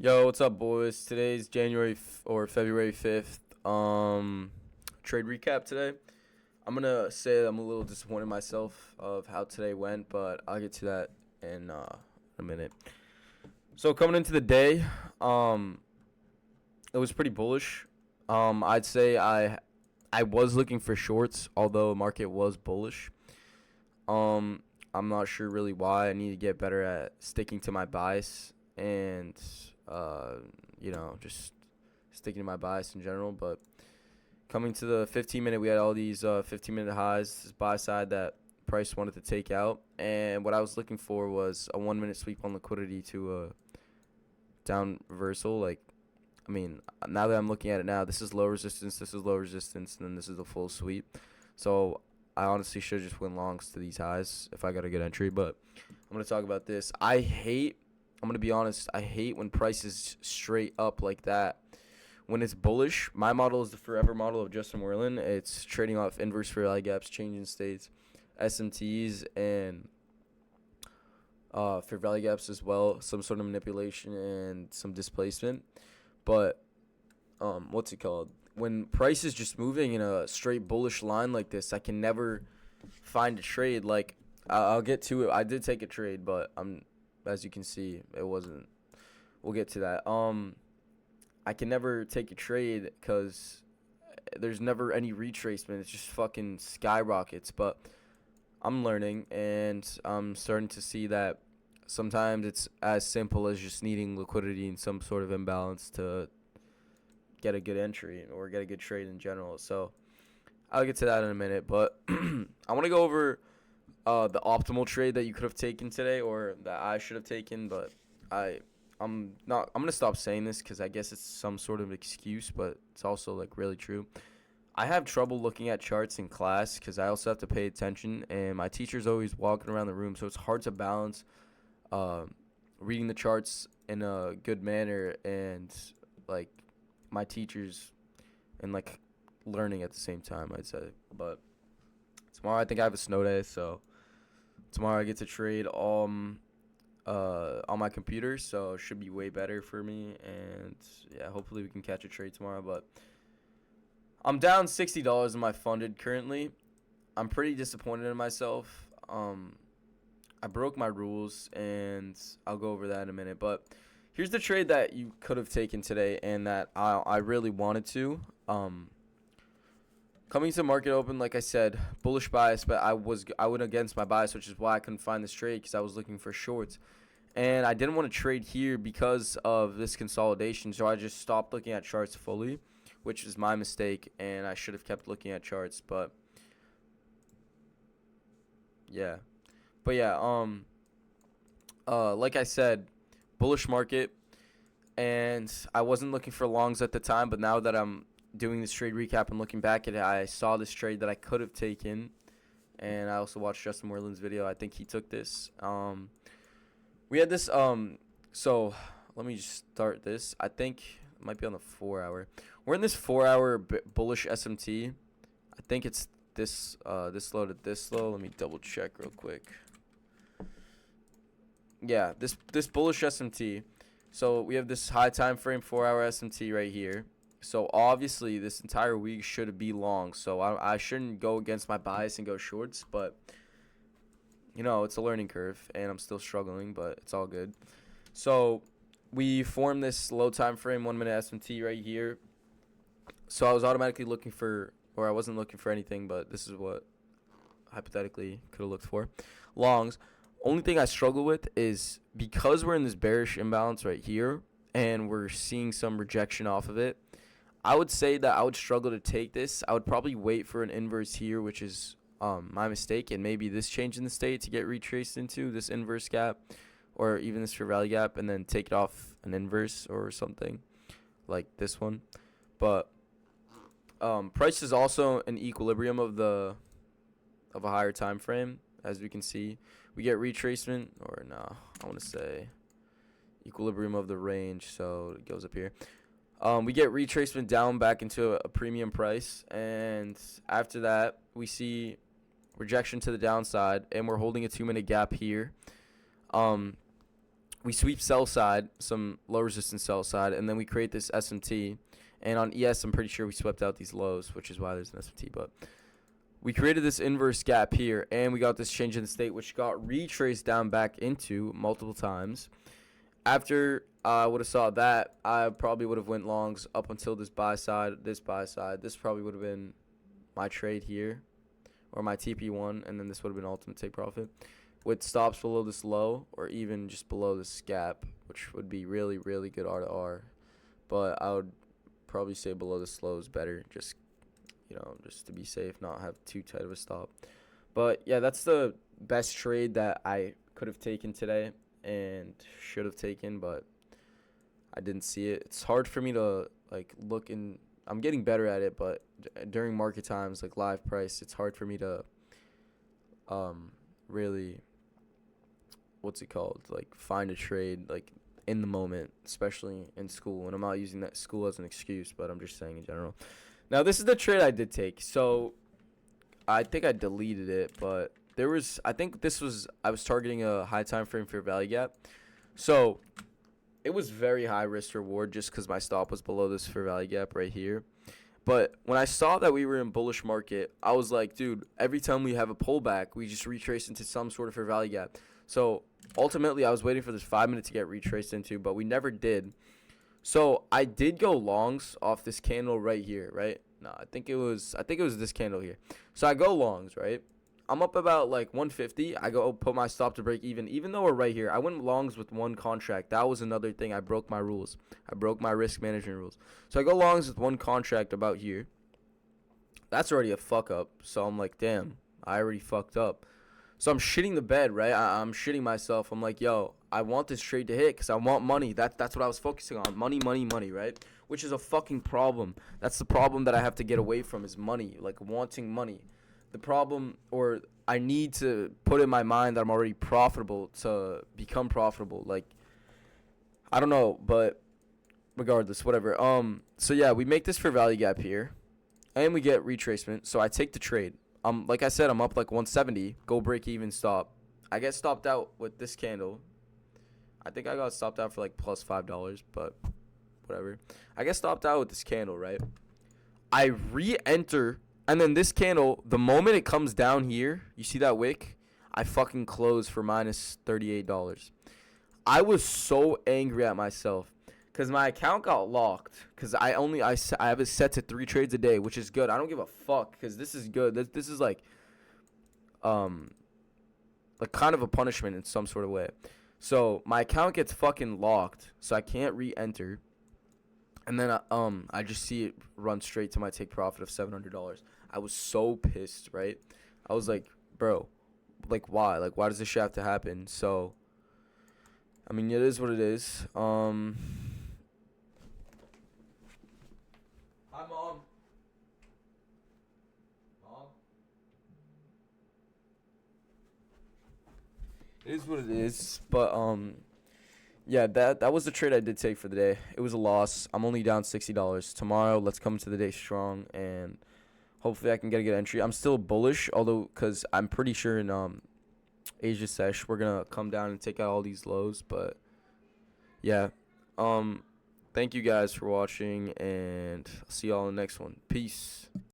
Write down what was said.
Yo, what's up, boys? Today's February 5th. Trade recap today. I'm gonna say that I'm a little disappointed in myself of how today went, but I'll get to that in a minute. So coming into the day, it was pretty bullish. I'd say I was looking for shorts, although the market was bullish. I'm not sure really why. I need to get better at sticking to my bias and just sticking to my bias in general. But coming to the 15-minute, we had all these 15-minute highs, this buy side that price wanted to take out. And what I was looking for was a 1-minute sweep on liquidity to a down reversal. Now that I'm looking at it now, this is low resistance, this is low resistance, and then this is the full sweep. So I honestly should just win longs to these highs if I got a good entry. But I'm going to talk about this. I'm going to be honest, I hate when prices straight up like that. When it's bullish, my model is the forever model of Justin Werlin. It's trading off inverse fair value gaps, changing states, SMTs, and fair value gaps as well. Some sort of manipulation and some displacement. But what's it called? When price is just moving in a straight bullish line like this, I can never find a trade. Like, I'll get to it. I did take a trade, but as you can see, it wasn't. We'll get to that. I can never take a trade because there's never any retracement. It's just fucking skyrockets. But I'm learning, and I'm starting to see that sometimes it's as simple as just needing liquidity in some sort of imbalance to get a good entry or get a good trade in general. So I'll get to that in a minute. But I want to go over the optimal trade that you could have taken today, or that I should have taken. But I'm gonna stop saying this because I guess it's some sort of excuse, but it's also like really true. I have trouble looking at charts in class because I also have to pay attention, and my teacher's always walking around the room, so it's hard to balance reading the charts in a good manner and like my teachers and like learning at the same time, I'd say. But tomorrow I think I have a snow day, so tomorrow I get to trade on my computer, so it should be way better for me. And yeah, hopefully we can catch a trade tomorrow. But I'm down $60 in my funded currently. I'm pretty disappointed in myself. I broke my rules, and I'll go over that in a minute. But here's the trade that you could have taken today, and that I really wanted to. Coming to market open, like I said, bullish bias, but I went against my bias, which is why I couldn't find this trade because I was looking for shorts. And I didn't want to trade here because of this consolidation, so I just stopped looking at charts fully, which is my mistake, and I should have kept looking at charts. But yeah. Like I said, bullish market, and I wasn't looking for longs at the time, but now that I'm doing this trade recap and looking back at it, I saw this trade that I could have taken, and I also watched Justin Werlin's video. I think he took this. We had this, so let me just start this. I think it might be on the 4-hour. We're in this 4-hour bullish SMT. I think it's this low to this low. Let me double check real quick. Yeah, this bullish SMT. So we have this high time frame 4-hour SMT right here. So obviously this entire week should be long. So I shouldn't go against my bias and go shorts, but it's a learning curve, and I'm still struggling, but it's all good. So we formed this low time frame 1-minute SMT right here. So I was automatically looking for, or I wasn't looking for anything, but this is what hypothetically could have looked for. Longs. Only thing I struggle with is because we're in this bearish imbalance right here, and we're seeing some rejection off of it, I would say that I would struggle to take this. I would probably wait for an inverse here, which is my mistake, and maybe this change in the state to get retraced into this inverse gap, or even this fair value gap, and then take it off an inverse or something like this one. But price is also an equilibrium of a higher time frame, as we can see. We get retracement, or no, I want to say equilibrium of the range, so it goes up here. We get retracement down back into a premium price, and after that we see rejection to the downside, and we're holding a 2-minute gap here. we sweep sell side, some low resistance sell side, and then we create this SMT. And on ES, I'm pretty sure we swept out these lows, which is why there's an SMT. But we created this inverse gap here, and we got this change in the state, which got retraced down back into multiple times. After I would have saw that, I probably would have went longs up until this buy side, this buy side. This probably would have been my trade here, or my TP1, and then this would have been ultimate take profit with stops below this low or even just below this gap, which would be really, really good R to R. But I would probably say below this low is better, just just to be safe, not have too tight of a stop. But yeah, that's the best trade that I could have taken today and should have taken, but I didn't see it. It's hard for me to look in. I'm getting better at it, but during market times, like live price, it's hard for me to really, find a trade in the moment, especially in school. And I'm not using that school as an excuse, but I'm just saying in general. Now, this is the trade I did take. So I think I deleted it, but I was targeting a high time frame fair value gap. So it was very high risk reward just because my stop was below this fair value gap right here. But when I saw that we were in bullish market, I was like, dude, every time we have a pullback, we just retrace into some sort of fair value gap. So ultimately, I was waiting for this 5 minute to get retraced into, but we never did. So I did go longs off this candle right here, right? No, I think it was this candle here. So I go longs, right? I'm up about 150. I go put my stop to break even though we're right here. I went longs with one contract. That was another thing. I broke my rules. I broke my risk management rules. So I go longs with one contract about here. That's already a fuck up. So I'm like, damn, I already fucked up. So I'm shitting the bed, right? I'm shitting myself. I'm like, yo, I want this trade to hit because I want money. That's what I was focusing on. Money, money, money, right? Which is a fucking problem. That's the problem that I have to get away from is money, wanting money. The problem, or I need to put in my mind that I'm already profitable to become profitable. I don't know, but regardless, whatever. So yeah, we make this fair value gap here, and we get retracement. So I take the trade. Like I said, I'm up 170. Go break even, stop. I get stopped out with this candle. I think I got stopped out for plus $5, but whatever. I get stopped out with this candle, right? I re-enter. And then this candle, the moment it comes down here, you see that wick? I fucking close for minus $38. I was so angry at myself because my account got locked because I have it set to 3 trades a day, which is good. I don't give a fuck because this is good. This is kind of a punishment in some sort of way. So my account gets fucking locked, so I can't re-enter. And then I just see it run straight to my take profit of $700. I was so pissed, right? I was like, bro, why? Why does this shit have to happen? So, I mean, it is what it is. Hi, Mom. Mom? It is what it is, but, yeah, that was the trade I did take for the day. It was a loss. I'm only down $60. Tomorrow, let's come to the day strong, and hopefully I can get a good entry. I'm still bullish, although because I'm pretty sure in Asia Sesh we're gonna come down and take out all these lows. But yeah, thank you guys for watching, and I'll see y'all in the next one. Peace.